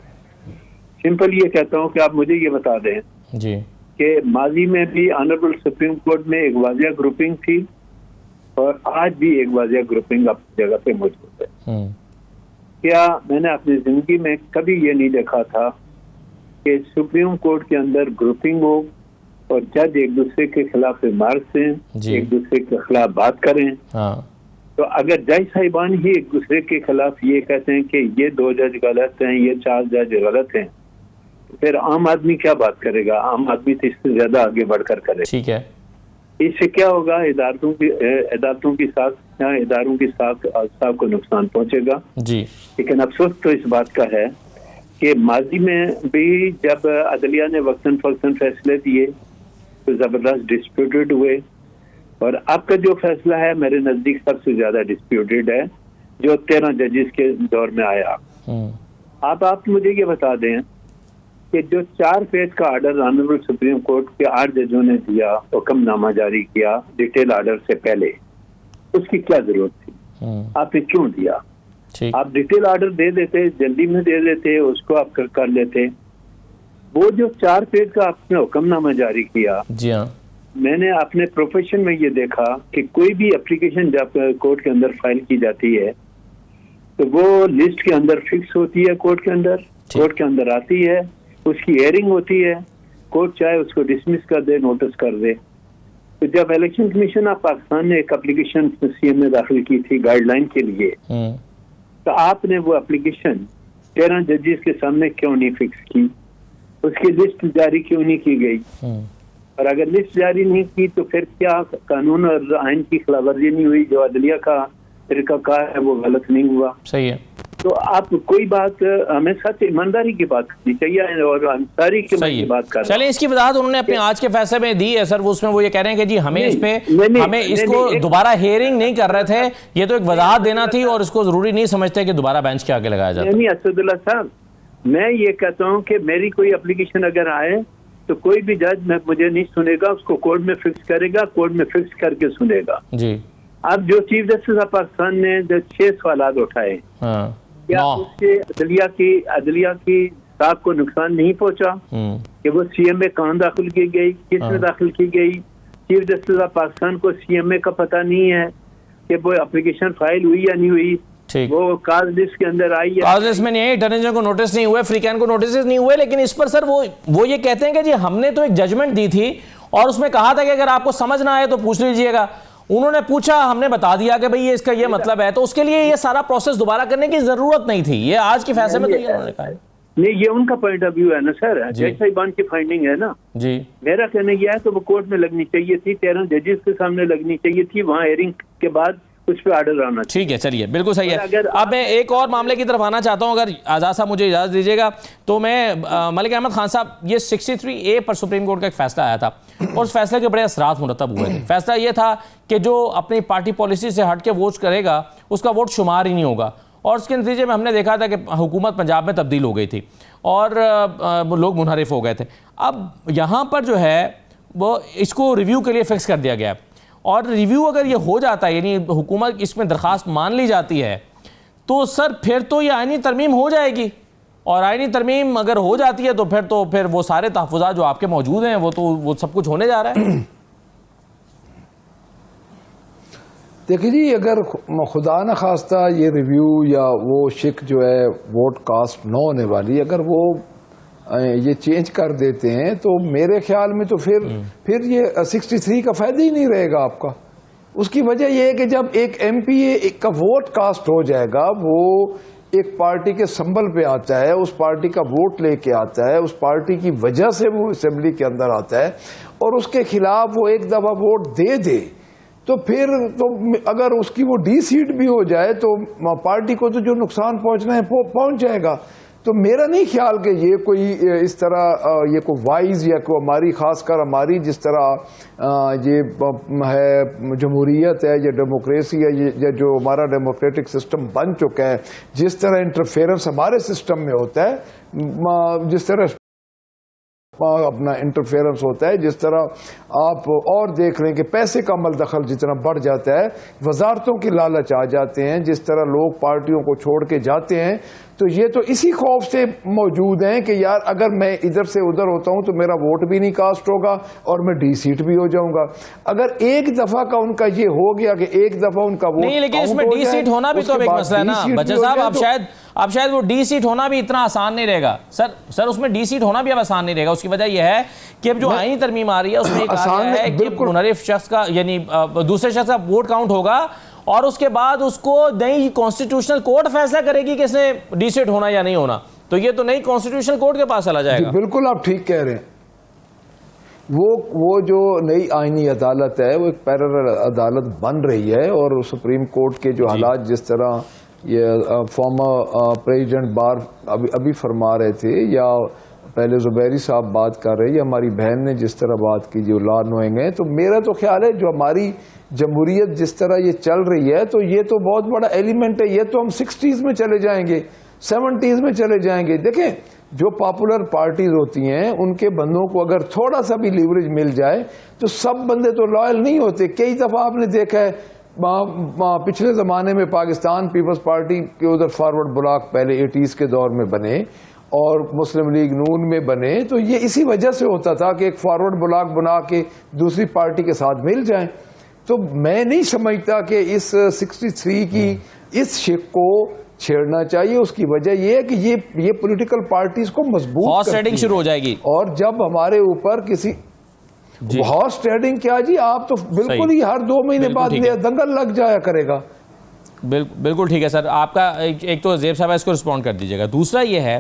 सिंपल ये कहता हूँ कि आप मुझे ये बता दें जी कि माजी में भी ऑनरेबल सुप्रीम कोर्ट में एक वाजिया ग्रुपिंग थी और आज भी एक वाजिया ग्रुपिंग अपनी जगह पे मौजूद है। क्या मैंने अपनी जिंदगी में कभी ये नहीं देखा था कि सुप्रीम कोर्ट के अंदर ग्रुपिंग हो और जज एक दूसरे के खिलाफ रिमार्क्स दें, एक दूसरे के खिलाफ बात करें। तो अगर जज साहिबान ही एक दूसरे के खिलाफ ये कहते हैं कि ये 2 जज गलत हैं, ये 4 जज गलत हैं, फिर आम आदमी क्या बात करेगा? आम आदमी तो इससे ज्यादा आगे बढ़कर करे। ठीक है। इससे क्या होगा? इदारों की साख को नुकसान पहुंचेगा जी। लेकिन अफसोस तो इस बात का है कि माजी में भी जब अदलिया ने वक्तन फक्तन फैसले दिए तो जबरदस्त डिस्प्यूटेड हुए, और आपका जो फैसला है मेरे नजदीक सबसे ज्यादा डिस्प्यूटेड है, जो 13 जजेस के दौर में आया। आप मुझे ये बता दें कि जो 4 पेज का ऑर्डर ऑनरेबल सुप्रीम कोर्ट के 8 जजों ने दिया, हुक्मनामा जारी किया डिटेल ऑर्डर से पहले, उसकी क्या जरूरत थी? आपने क्यों दिया? आप डिटेल ऑर्डर दे देते, जल्दी में दे देते, उसको आप कर लेते। वो जो 4 पेज का आपने हुक्मनामा जारी किया, जी हाँ, मैंने अपने प्रोफेशन में ये देखा कि कोई भी एप्लीकेशन जब कोर्ट के अंदर फाइल की जाती है तो वो लिस्ट के अंदर फिक्स होती है, कोर्ट के अंदर आती है, उसकी हेयरिंग होती है, कोर्ट चाहे उसको डिसमिस कर दे, नोटिस कर दे। तो जब इलेक्शन कमीशन ऑफ पाकिस्तान ने एक एप्लीकेशन सीएम में दाखिल की थी गाइडलाइन के लिए, तो आपने वो एप्लीकेशन 13 जजेस के सामने क्यों नहीं फिक्स की? उसकी लिस्ट जारी क्यों नहीं की गई? और अगर लिस्ट जारी नहीं की तो फिर क्या कानून और आइन की खिलाफवर्जी नहीं हुई? जो अदलिया का तरीकाकार है वो गलत नहीं हुआ? सही है। तो आप कोई बात हमें सच ईमानदारी की बात करनी चाहिए और अंसारी की बात कर। चलिए, इसकी वजाहत उन्होंने अपने आज के फैसले में दी है सर। वो उसमें वो ये कह रहे हैं कि जी हमें इसको दोबारा हेयरिंग नहीं कर रहे थे, ये तो एक वजाहत देना थी और इसको जरूरी नहीं समझते कि दोबारा बेंच के आगे लगाया जाए। नहीं असदुल्ला साहब, मैं ये कहता हूँ कि मेरी कोई एप्लीकेशन अगर आए तो कोई भी जज मुझे नहीं सुनेगा, उसको कोर्ट में फिक्स करेगा, कोर्ट में फिक्स करके सुनेगा जी। अब जो चीफ जस्टिस ऑफ पाकिस्तान ने जो 6 सवाल उठाए, क्या उससे अदलिया की साख को नुकसान नहीं पहुंचा? कि वो सीएम में कहाँ दाखिल की गई, किस में दाखिल की गई? चीफ जस्टिस ऑफ पाकिस्तान को सीएमए का पता नहीं है कि वो एप्लीकेशन फाइल हुई या नहीं हुई, वो काज लिस्ट के अंदर आई है, काज लिस्ट में नहीं है, अटॉर्नी जनरल को नोटिस नहीं हुए, फ्रीकैन को नोटिस नहीं हुए। लेकिन इस पर सर वो ये कहते हैं कि जी हमने तो एक जजमेंट दी थी और उसमें कहा था कि अगर आपको समझ ना आए तो पूछ लीजिएगा। उन्होंने पूछा, हमने बता दिया कि भाई ये इसका ये मतलब है, तो उसके लिए ये सारा प्रोसेस दोबारा करने की जरूरत नहीं थी। ये आज के फैसले में तो ये उन्होंने कहा नहीं, ये उनका पॉइंट ऑफ व्यू है ना सर, जज साहिबान की फाइंडिंग है ना जी। मेरा कहना यह है कि वो कोर्ट में लगनी चाहिए थी, 13 जजेस के सामने लगनी चाहिए थी, वहाँ हेयरिंग के बाद उस पर ऑर्डर आना चाहिए। ठीक है, चलिए, बिल्कुल सही है। अगर अब मैं एक और मामले की तरफ आना चाहता हूं, अगर आज़ाद साहब मुझे इजाज़त दीजिएगा तो मैं मलिक अहमद खान साहब, ये 63A पर सुप्रीम कोर्ट का एक फैसला आया था और उस फैसले के बड़े असरात मुरतब हुए थे। फैसला ये था कि जो अपनी पार्टी पॉलिसी से हट के वोट करेगा उसका वोट शुमार ही नहीं होगा, और उसके नतीजे में हमने देखा था कि हुकूमत पंजाब में तब्दील हो गई थी और लोग मुनहरिफ हो गए थे। अब यहाँ पर जो है वो इसको रिव्यू के लिए फिक्स कर दिया गया है, और रिव्यू अगर ये हो जाता है, यानी हुकूमत इसमें दरख्वास्त मान ली जाती है, तो सर फिर तो ये आईनी तरमीम हो जाएगी, और आईनी तरमीम अगर हो जाती है तो फिर वो सारे तहफ़्फ़ुज़ात जो आपके मौजूद हैं वो सब कुछ होने जा रहा है। देखिए जी, अगर खुदा न खास्ता ये रिव्यू या वो शिक जो है वोट कास्ट न होने वाली, अगर वो ये चेंज कर देते हैं तो मेरे ख्याल में तो फिर ये 63 का फायदा ही नहीं रहेगा आपका। उसकी वजह यह है कि जब एक MPA का वोट कास्ट हो जाएगा, वो एक पार्टी के संबल पे आता है, उस पार्टी का वोट लेके आता है, उस पार्टी की वजह से वो असेंबली के अंदर आता है, और उसके खिलाफ वो एक दफा वोट दे तो फिर तो अगर उसकी वो डी सीट भी हो जाए तो पार्टी को तो जो नुकसान पहुंचना है पहुंच जाएगा। तो मेरा नहीं ख्याल कि ये कोई इस तरह ये कोई वाइज या कोई हमारी खासकर हमारी जिस तरह ये है जमहूरियत है या डेमोक्रेसी है या जो हमारा डेमोक्रेटिक सिस्टम बन चुका है, जिस तरह इंटरफेरेंस हमारे सिस्टम में होता है, जिस तरह अपना इंटरफेरेंस होता है, जिस तरह आप और देख रहे हैं कि पैसे का मलदखल जितना बढ़ जाता है, वजारतों की लालच आ जाते हैं, जिस तरह लोग पार्टियों को छोड़ के जाते हैं, तो ये तो इसी खौफ से मौजूद हैं कि यार अगर मैं इधर से उधर होता हूं तो मेरा वोट भी नहीं कास्ट होगा और मैं डी सीट भी हो जाऊंगा। अगर एक दफा का उनका ये हो गया कि एक दफा उनका वोट नहीं, लेकिन इसमें डी सीट होना भी तो एक मसला है ना बच्चा साहब। अब शायद वो डी सीट होना भी इतना आसान नहीं रहेगा सर उसमें डी सीट होना भी अब आसान नहीं रहेगा। उसकी वजह यह है कि अब जो आईनी तरमीम आ रही है उसमें कहा गया है कि मुनहरिफ शख्स का यानी दूसरे शख्स का वोट काउंट होगा और उसके बाद उसको नई कॉन्स्टिट्यूशनल कोर्ट फैसला करेगी कि इसने डी सीट होना या नहीं होना। तो ये तो नई कॉन्स्टिट्यूशनल कोर्ट के पास चला जाएगा। बिल्कुल आप ठीक कह रहे हैं। वो जो नई आईनी अदालत है वो एक पैरेलल अदालत बन रही है, और सुप्रीम कोर्ट के जो हालात जिस तरह ये फॉर्मर प्रेसिडेंट बार अभी फरमा रहे थे, या पहले जुबैरी साहब बात कर रहे हैं, या हमारी बहन ने जिस तरह बात की जो लॉ नोइंग है, तो मेरा तो ख्याल है जो हमारी जमहूरियत जिस तरह ये चल रही है तो ये तो बहुत बड़ा एलिमेंट है। ये तो हम 60s में चले जाएंगे, 70s में चले जाएंगे। देखें जो पॉपुलर पार्टीज होती हैं उनके बंदों को अगर थोड़ा सा भी लीवरेज मिल जाए तो सब बंदे तो लॉयल नहीं होते। कई दफा आपने देखा है पिछले जमाने में पाकिस्तान पीपल्स पार्टी के उधर फॉरवर्ड ब्लॉक पहले 80s के दौर में बने और मुस्लिम लीग नून में बने, तो ये इसी वजह से होता था कि एक फॉरवर्ड ब्लॉक बना के दूसरी पार्टी के साथ मिल जाएं। तो मैं नहीं समझता कि इस 63 की इस शिक को छेड़ना चाहिए। उसकी वजह यह है कि ये पॉलिटिकल पार्टीज को मजबूत हॉर्स ट्रेडिंग शुरू हो जाएगी, और जब हमारे ऊपर किसी हॉर्स ट्रेडिंग क्या जी, आप तो बिल्कुल ही हर 2 महीने बाद दंगल लग जाया करेगा। बिल्कुल ठीक है सर। आपका एक तो ज़ेब साहब इसको रिस्पॉन्ड कर दीजिएगा। दूसरा ये है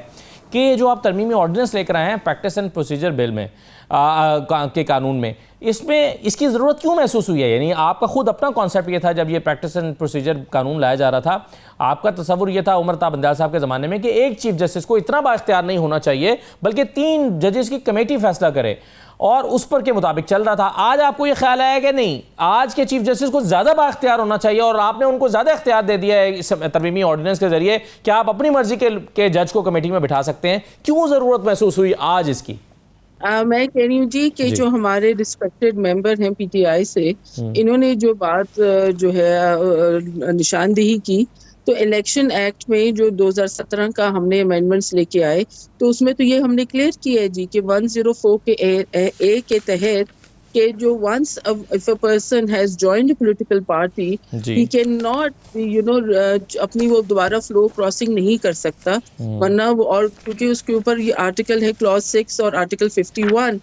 कि जो आप तरमीमी ऑर्डिनेंस लेकर आए हैं प्रैक्टिस एंड प्रोसीजर बिल में के कानून में, इसमें इसकी ज़रूरत क्यों महसूस हुई है? यानी आपका खुद अपना कॉन्सेप्ट ये था जब ये प्रैक्टिस एंड प्रोसीजर कानून लाया जा रहा था, आपका तस्वुर ये था उमर ता बंदयाल साहब के ज़माने में कि एक चीफ जस्टिस को इतना बाख्तियार नहीं होना चाहिए बल्कि 3 जजेस की कमेटी फैसला करे, और उस पर के मुताबिक चल रहा था। आज आपको ये ख्याल आया कि नहीं, आज के चीफ जस्टिस को ज़्यादा बाख्तियार होना चाहिए और आपने उनको ज़्यादा इख्तियार दे दिया है इस तरमीमी ऑर्डिनेंस के जरिए कि आप अपनी मर्जी के जज को कमेटी में बिठा सकते हैं। क्यों ज़रूरत महसूस हुई आज इसकी? मैं कह रही हूँ जी कि जो हमारे रिस्पेक्टेड मेंबर हैं PTI से, इन्होंने जो बात जो है निशानदेही की, तो इलेक्शन एक्ट में जो 2017 का हमने अमेंडमेंट्स लेके आए तो उसमें तो ये हमने क्लियर किया है जी कि 104 के ए के तहत कि जो once if a person has joined a political party he cannot अपनी वो दोबारा फ्लो क्रॉसिंग नहीं कर सकता, वरना वो, और क्योंकि उसके ऊपर ये आर्टिकल है क्लॉज 6 और आर्टिकल 51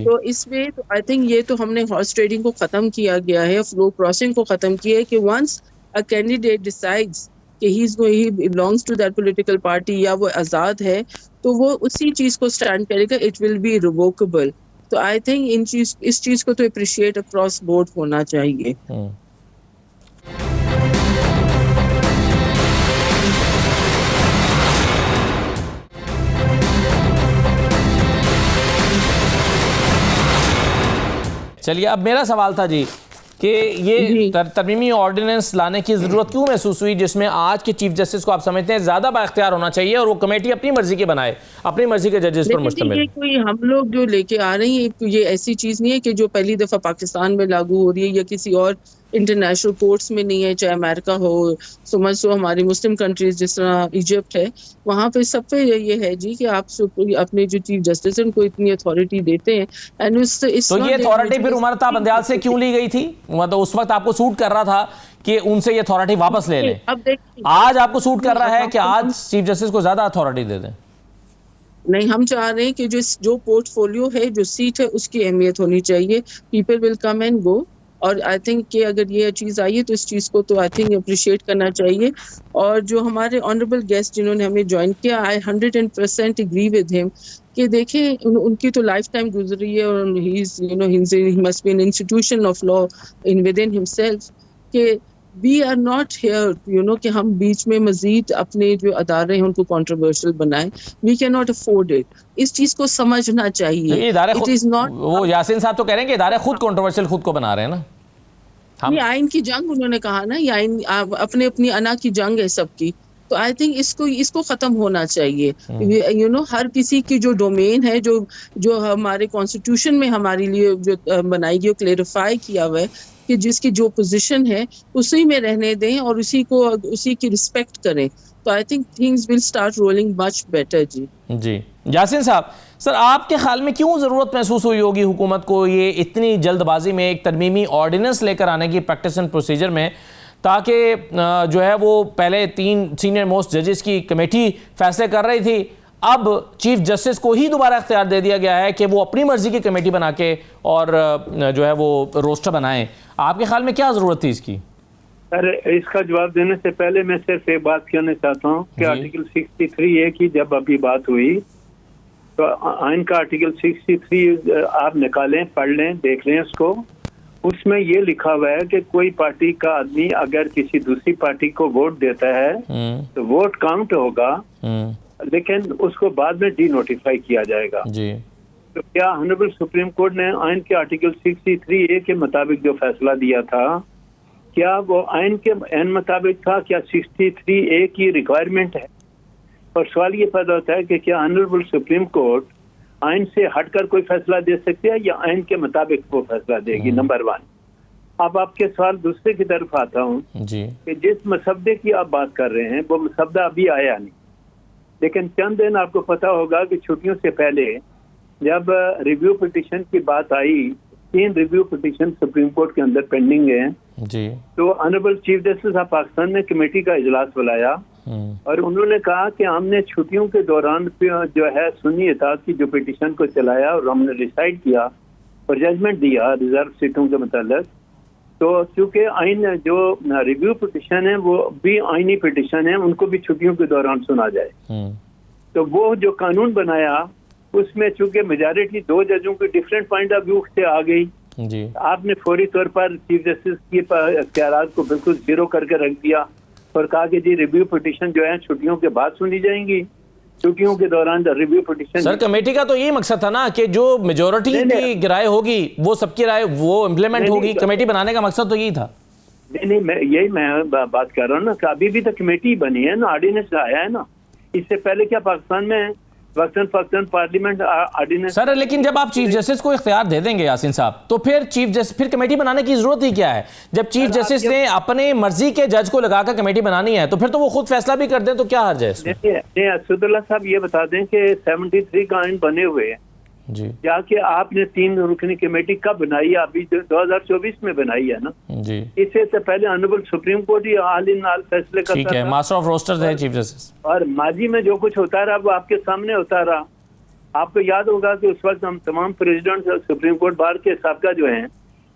तो इसमें तो आई थिंक ये तो हमने हॉर्स ट्रेडिंग को खत्म किया गया है, फ्लो क्रॉसिंग को खत्म किया है कि once a candidate decides कि he belongs to that political party या वो आज़ाद है तो वो उसी चीज़ को स्टैंड करेगा, it will be revocable। तो आई थिंक इस चीज़ को तो अप्रिशिएट अक्रॉस बोर्ड होना चाहिए। चलिए, अब मेरा सवाल था जी कि ये तरमीमी ऑर्डिनेंस लाने की ज़रूरत क्यों महसूस हुई, जिसमें आज के चीफ जस्टिस को आप समझते हैं ज़्यादा बाइख्तियार होना चाहिए और वो कमेटी अपनी मर्जी के बनाए, अपनी मर्जी के जजेस पर मुश्तमिल। कोई हम लोग जो लेके आ रहे हैं ये ऐसी चीज़ नहीं है कि जो पहली दफ़ा पाकिस्तान में लागू हो रही है या किसी और इंटरनेशनल कोर्ट्स में नहीं है, चाहे अमेरिका हो, समझो हमारी मुस्लिम कंट्रीज जिस तरह इजिप्ट है, वहाँ पे सब पे ये है जी कि आप अपने जो चीफ जस्टिस उनको इतनी अथॉरिटी देते हैं। एंड तो ये अथॉरिटी फिर उमर अता बंदयाल से क्यों ली गई थी? मतलब उस वक्त आपको सूट कर रहा था कि उनसे ये अथॉरिटी वापस ले लें, अब आज आपको सूट कर रहा है कि आज चीफ जस्टिस को ज्यादा अथॉरिटी दे दें? नहीं, हम चाह रहे हैं कि जो पोर्टफोलियो है, जो सीट है, उसकी अहमियत होनी चाहिए। People will come and go, और आई थिंक कि अगर ये चीज़ आई है तो इस चीज़ को तो आई थिंक अप्रिशिएट करना चाहिए। और जो हमारे ऑनरेबल गेस्ट जिन्होंने हमें ज्वाइन किया, आई 100% एग्री विद हिम कि देखें उनकी तो लाइफ टाइम गुजरी है और he must be an institution of law in with in himself कि वी आर नॉट हेयर कि हम बीच में मजीद अपने जो अदारे हैं उनको कंट्रोवर्शियल बनाएं। We can not afford it. इस चीज को समझना चाहिए। इट इज नॉट, वो यासीन साहब तो कह रहे हैं कि इदारे खुद कंट्रोवर्शियल खुद को बना रहे हैं ना। ये आइन की जंग उन्होंने कहा ना, ये आइन अपनी अना की जंग है सबकी। तो आई थिंक इसको खत्म होना चाहिए। हर किसी की जो डोमेन है, जो हमारे कॉन्स्टिट्यूशन में हमारे लिए जो बनाई गई, क्लेरिफाई किया हुआ है कि जिसकी जो पोजीशन है उसी में रहने दें और उसी की रिस्पेक्ट करें, तो I think things will start rolling much better. जी यासीन साहब, सर आपके ख्याल में क्यों ज़रूरत महसूस हुई होगी हुकूमत को ये इतनी जल्दबाजी में एक तरमीमी ऑर्डिनेंस लेकर आने की प्रैक्टिस एंड प्रोसीजर में, ताकि जो है वो पहले 3 सीनियर मोस्ट जजेस की कमेटी फैसले कर रही थी, अब चीफ जस्टिस को ही दोबारा इख्तियार दे दिया गया है कि वो अपनी मर्जी की कमेटी बना के और जो है वो रोस्टर बनाएं। आपके ख्याल में क्या ज़रूरत थी इसकी? सर, इसका जवाब देने से पहले मैं सिर्फ एक बात कहना चाहता हूँ कि आर्टिकल 63A की जब अभी बात हुई तो आइन का आर्टिकल 63 आप निकालें, पढ़ लें, देख लें उसको। उसमें ये लिखा हुआ है कि कोई पार्टी का आदमी अगर किसी दूसरी पार्टी को वोट देता है तो वोट काउंट होगा, लेकिन उसको बाद में डी नोटिफाई किया जाएगा जी। तो क्या ऑनरेबल सुप्रीम कोर्ट ने आइन के आर्टिकल 63A के मुताबिक जो फैसला दिया था, क्या वो आइन के मुताबिक था? क्या 63A की रिक्वायरमेंट है? और सवाल ये पैदा होता है कि क्या ऑनरेबल सुप्रीम कोर्ट आइन से हटकर कोई फैसला दे सकती है या आइन के मुताबिक वो फैसला देगी? नंबर 1। अब आपके सवाल दूसरे की तरफ आता हूँ कि जिस मसब्दे की आप बात कर रहे हैं वो मसब्दा अभी आया नहीं, लेकिन चंद दिन आपको पता होगा कि छुट्टियों से पहले जब रिव्यू पिटीशन की बात आई, 3 रिव्यू पिटीशन सुप्रीम कोर्ट के अंदर पेंडिंग है जी। तो honourable chief justice of Pakistan ने कमेटी का इजलास बुलाया और उन्होंने कहा कि हमने छुट्टियों के दौरान जो है सुन्नी इताअत की जो पिटीशन को चलाया और हमने डिसाइड किया और जजमेंट दिया रिजर्व सीटों के मतलब। तो चूंकि आइन जो रिव्यू पिटीशन है वो भी आइनी पिटीशन है, उनको भी छुट्टियों के दौरान सुना जाए। तो वो जो कानून बनाया उसमें चूंकि मेजॉरिटी 2 जजों के डिफरेंट पॉइंट ऑफ व्यू से आ गई जी। आपने फौरी तौर पर चीफ जस्टिस की इख्तियारात को बिल्कुल जीरो करके रख दिया और कहा कि जी रिव्यू पिटीशन जो है छुट्टियों के बाद सुनी जाएंगी, छुट्टियों के दौरान रिव्यू पिटीशन। सर कमेटी का तो यही मकसद था ना कि जो मेजोरिटी की राय होगी वो सबकी राय वो इम्प्लीमेंट होगी। कमेटी बनाने का मकसद तो यही था। नहीं, मैं बात कर रहा हूँ ना कि अभी भी तो कमेटी बनी है ना, ऑर्डिनेंस आया है ना। इससे पहले क्या पाकिस्तान में वक्तन पार्लियामेंट ऑर्डिनेंस? सर लेकिन जब आप चीफ जस्टिस को इख्तियार दे देंगे यासीन साहब, तो फिर कमेटी बनाने की जरूरत ही क्या है? जब चीफ जस्टिस ने अपने मर्जी के जज को लगाकर कमेटी बनानी है तो फिर तो वो खुद फैसला भी कर दें, तो क्या हर्ज है इसमें? असदुल्ला साहब ये बता दें कि 73 का आइन बने हुए हैं जी। जाके आपने 3 रुकनी कमेटी कब बनाई? अभी 2024 में बनाई है ना जी। इससे तो पहले honourable supreme court he all in all फैसले करता था। मास्टर ऑफ रोस्टर्स है चीफ जस्टिस। और माजी में जो कुछ होता रहा वो आपके सामने होता रहा। आपको याद होगा कि उस वक्त हम तमाम प्रेसिडेंट सुप्रीम कोर्ट बार के साबका जो हैं,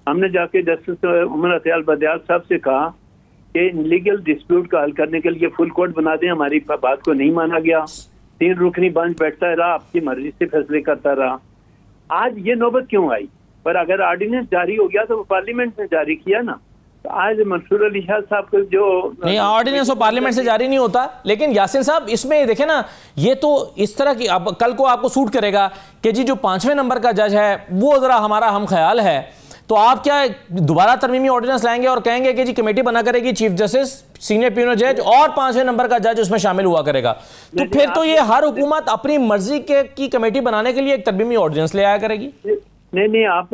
हमने जाके जस्टिस उमर अता बंदयाल साहब से कहा कि लीगल डिस्प्यूट का हल करने के लिए फुल कोर्ट बना दें। हमारी बात को नहीं माना गया, 3 रुकनी बेंच बैठता रहा, आपकी मर्जी से फैसले करता रहा। आज ये नौबत क्यों आई? पर अगर ऑर्डिनेंस जारी हो गया तो वो पार्लियामेंट ने जारी किया ना। तो आज मंसूर अली शाह साहब को जो नहीं, ऑर्डिनेंस तो पार्लियामेंट से जारी नहीं होता। लेकिन यासीन साहब इसमें देखें ना, ये तो इस तरह की अब कल को आपको सूट करेगा कि जी जो 5वें नंबर का जज है वो जरा हमारा हम ख्याल है, तो आप क्या दोबारा तरमीमी ऑर्डिनेंस लाएंगे और कहेंगे कि जी कमेटी बना करेगी, चीफ जस्टिस, सीनियर प्यूनल जज और 5वें नंबर का जज उसमें शामिल हुआ करेगा? तो फिर तो ये हर हुकूमत अपनी मर्जी की कमेटी बनाने के लिए एक तरमीमी ऑर्डिनेंस ले आया करेगी। नहीं, आप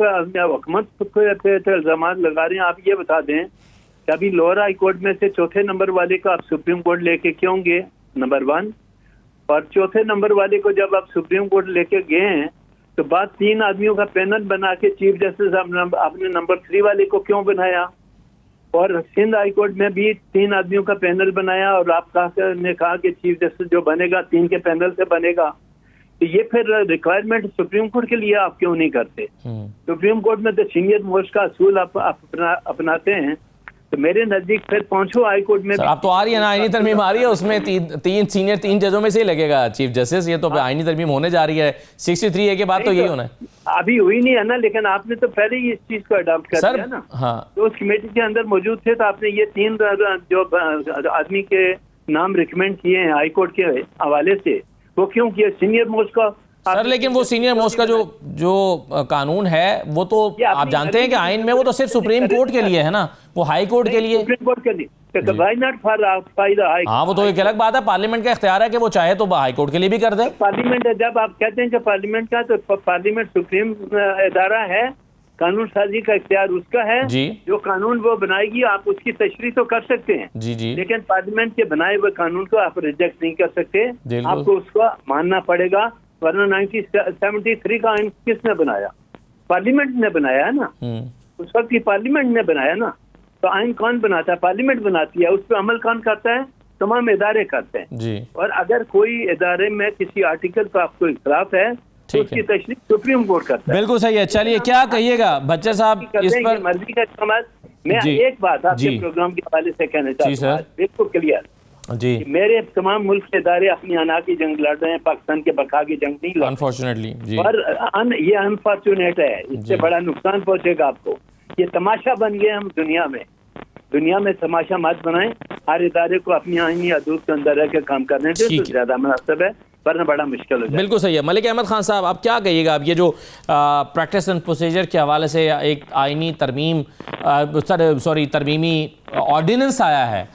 हुकूमत पे इल्जाम लगा रहे हैं। आप ये बता दें कि अभी लोअर हाई कोर्ट में से चौथे नंबर वाले का आप सुप्रीम कोर्ट लेके क्यों गए, नंबर 1, और चौथे नंबर वाले को जब आप सुप्रीम कोर्ट लेके गए हैं तो बाद 3 आदमियों का पैनल बना के चीफ जस्टिस आपने नंबर 3 वाले को क्यों बनाया? और सिंध हाई कोर्ट में भी 3 आदमियों का पैनल बनाया और आप ने कहा कि चीफ जस्टिस जो बनेगा 3 के पैनल से बनेगा। तो ये फिर रिक्वायरमेंट सुप्रीम कोर्ट के लिए आप क्यों नहीं करते? सुप्रीम कोर्ट में तो सीनियर मोस्ट का असूल आप अपनाते हैं। तो मेरे नजदीक फिर पहुंचो हाई कोर्ट में। अब तो आ रही है ना आईनी तरमीम आ रही है, उसमें तीन जजों में से ही लगेगा चीफ जस्टिस। ये तो आईनी तरमीम होने जा रही है 63A के बाद, तो यही होना है। अभी हुई नहीं है ना, लेकिन आपने तो पहले ही इस चीज को अडॉप्ट कर लिया ना। हाँ, तो उस कमेटी के अंदर मौजूद थे, तो आपने ये 3 जो आदमी के नाम रिकमेंड किए हैं हाई कोर्ट के हवाले से, वो क्यों किए? सीनियर मोस्ट का सर, लेकिन वो सीनियर मोस्ट का जो कानून है वो तो आप जानते हैं कि आइन में वो तो सिर्फ सुप्रीम कोर्ट के लिए है ना, वो हाई कोर्ट के लिए। सुप्रीम कोर्ट के लिए हाँ, वो तो एक अलग बात है, पार्लियामेंट का इख्तियार है कि वो चाहे तो हाई कोर्ट के लिए भी कर दे। पार्लियामेंट है, जब आप कहते हैं कि पार्लियामेंट का, तो पार्लियामेंट सुप्रीम इदारा है, कानून साजी का इख्तियार उसका है जी। जो कानून वो बनाएगी आप उसकी तशरीह तो कर सकते हैं जी, लेकिन पार्लियामेंट के बनाए हुए कानून को आप रिजेक्ट नहीं कर सकते, आपको उसको मानना पड़ेगा। वरना 1973 का आइन किसने बनाया? पार्लियामेंट ने बनाया है ना, उस वक्त की पार्लियामेंट ने बनाया ना। तो आइन कौन बनाता है? पार्लियामेंट बनाती है। उस पर अमल कौन करता है? तमाम इदारे करते हैं जी। और अगर कोई इदारे में किसी आर्टिकल का आपको इख्तिलाफ है तो उसकी तशरीह सुप्रीम कोर्ट करता है। बिल्कुल सही है। चलिए, क्या कहिएगा बच्चर साहब इस पर? मर्जी का इस्तेमाल। मैं एक बात आपके प्रोग्राम के हवाले से कहना चाहता हूँ, बिल्कुल क्लियर जी। मेरे तमाम मुल्क के इदारे अपनी अना की जंग लड़ रहे हैं, पाकिस्तान के बका की जंग नहीं लड़ रहे, अनफॉर्चुनेटली जी। और ये अनफॉर्चुनेट है, इससे बड़ा नुकसान पहुंचेगा आपको। ये तमाशा बन गए हम दुनिया में तमाशा मत बनाएं। हर इदारे को अपनी आईनी हदूद के अंदर रह के काम करने से तो ज्यादा मुनासिब है, वरना बड़ा मुश्किल हो जाए। बिल्कुल सही है। मलिक अहमद खान साहब, आप क्या कहिएगा? अब ये जो प्रैक्टिस एंड प्रोसीजर के हवाले से एक आईनी तरमीमी ऑर्डिनेंस आया है,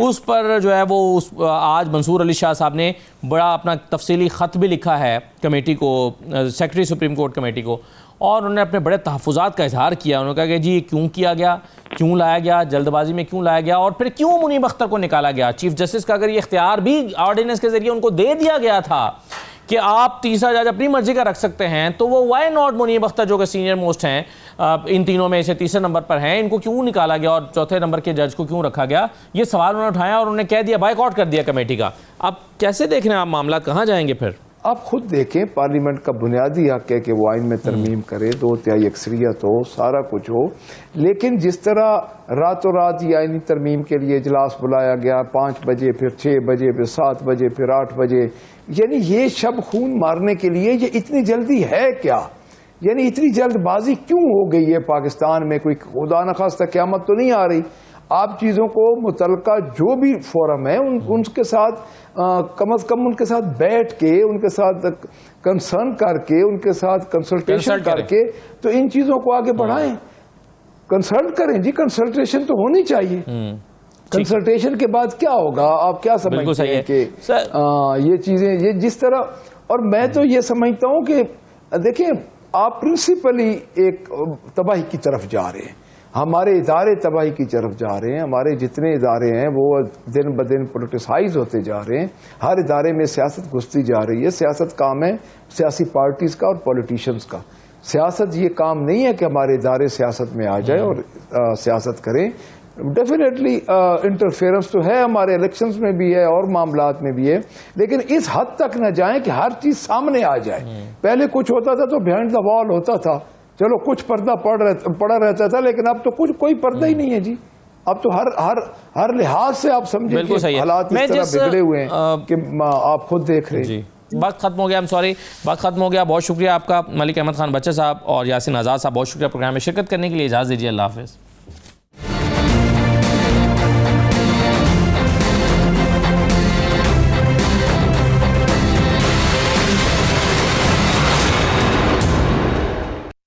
उस पर जो है वो आज मंसूर अली शाह साहब ने बड़ा अपना तफसीली ख़त भी लिखा है कमेटी को, सेक्रेटरी सुप्रीम कोर्ट कमेटी को, और उन्होंने अपने बड़े तहफ़्फ़ुज़ात का इजहार किया। उन्होंने कहा कि जी क्यों किया गया, क्यों लाया गया, जल्दबाजी में क्यों लाया गया, और फिर क्यों मुनीब अख्तर को निकाला गया। चीफ जस्टिस का अगर ये इख्तियार भी ऑर्डिनेंस के ज़रिए उनको दे दिया गया था कि आप तीसरा जज अपनी मर्जी का रख सकते हैं, तो वो वाई नॉट मुनीब अख्तर जो कि सीनियर मोस्ट हैं, इन तीनों में से तीसरे नंबर पर हैं, इनको क्यों निकाला गया और चौथे नंबर के जज को क्यों रखा गया? ये सवाल उन्होंने उठाया और उन्होंने कह दिया, बायकॉट कर दिया कमेटी का। अब कैसे देख रहे हैं आप मामला, कहाँ जाएंगे फिर? आप खुद देखें, पार्लियामेंट का बुनियादी हक है कि वो आइन में तरमीम करे, 2/3 अक्सरियत हो, सारा कुछ हो, लेकिन जिस तरह रातों रात ये आइनी तरमीम के लिए इजलास बुलाया गया, 5 बजे, फिर 6 बजे, फिर 7 बजे, फिर 8 बजे, यानी ये शब खून मारने के लिए ये इतनी जल्दी है क्या? यानी इतनी जल्दबाजी क्यों हो गई है पाकिस्तान में? कोई खुदा न खास्ता क़यामत तो नहीं आ रही? आप चीज़ों को मुतलका जो भी फोरम है उनके साथ कम अज़ कम उनके साथ बैठ के, उनके साथ कंसर्न करके, उनके साथ कंसल्टेशन करके तो इन चीज़ों को आगे बढ़ाएं, कंसल्ट करें जी। कंसल्टेशन तो होनी चाहिए। कंसल्टेशन के बाद क्या होगा? आप क्या समझते हैं कि ये चीज़ें, ये जिस तरह, और मैं तो ये समझता हूँ कि देखिए, आप प्रिंसिपली एक तबाही की तरफ जा रहे हैं, हमारे इदारे तबाही की तरफ जा रहे हैं। हमारे जितने इदारे हैं वो दिन ब दिन पोलिटिसाइज होते जा रहे हैं, हर इदारे में सियासत घुसती जा रही है। सियासत काम है सियासी पार्टीज़ का और पॉलिटिशियंस का। सियासत ये काम नहीं है कि हमारे इदारे सियासत में आ जाए और सियासत करें। डेफिनेटली इंटरफेरेंस तो है, हमारे इलेक्शंस में भी है और मामलात में भी है, लेकिन इस हद तक न जाएं कि हर चीज़ सामने आ जाए। पहले कुछ होता था तो बिहाइंड द वॉल होता था, चलो कुछ पर्दा पड़ा रहता था, लेकिन अब तो कोई पर्दा ही नहीं है जी। अब तो हर लिहाज से आप समझे कि हालात इस तरह बिगड़े हुए हैं कि आप खुद देख रहे हैं। वक्त खत्म हो गया, वक्त खत्म हो गया। बहुत शुक्रिया आपका मलिक अहमद खान बच्चर साहब और यासिन आज़ाद साहब, बहुत शुक्रिया प्रोग्राम में शिरकत करने के लिए। इजाज़त दीजिए, अल्लाह हाफ़िज़।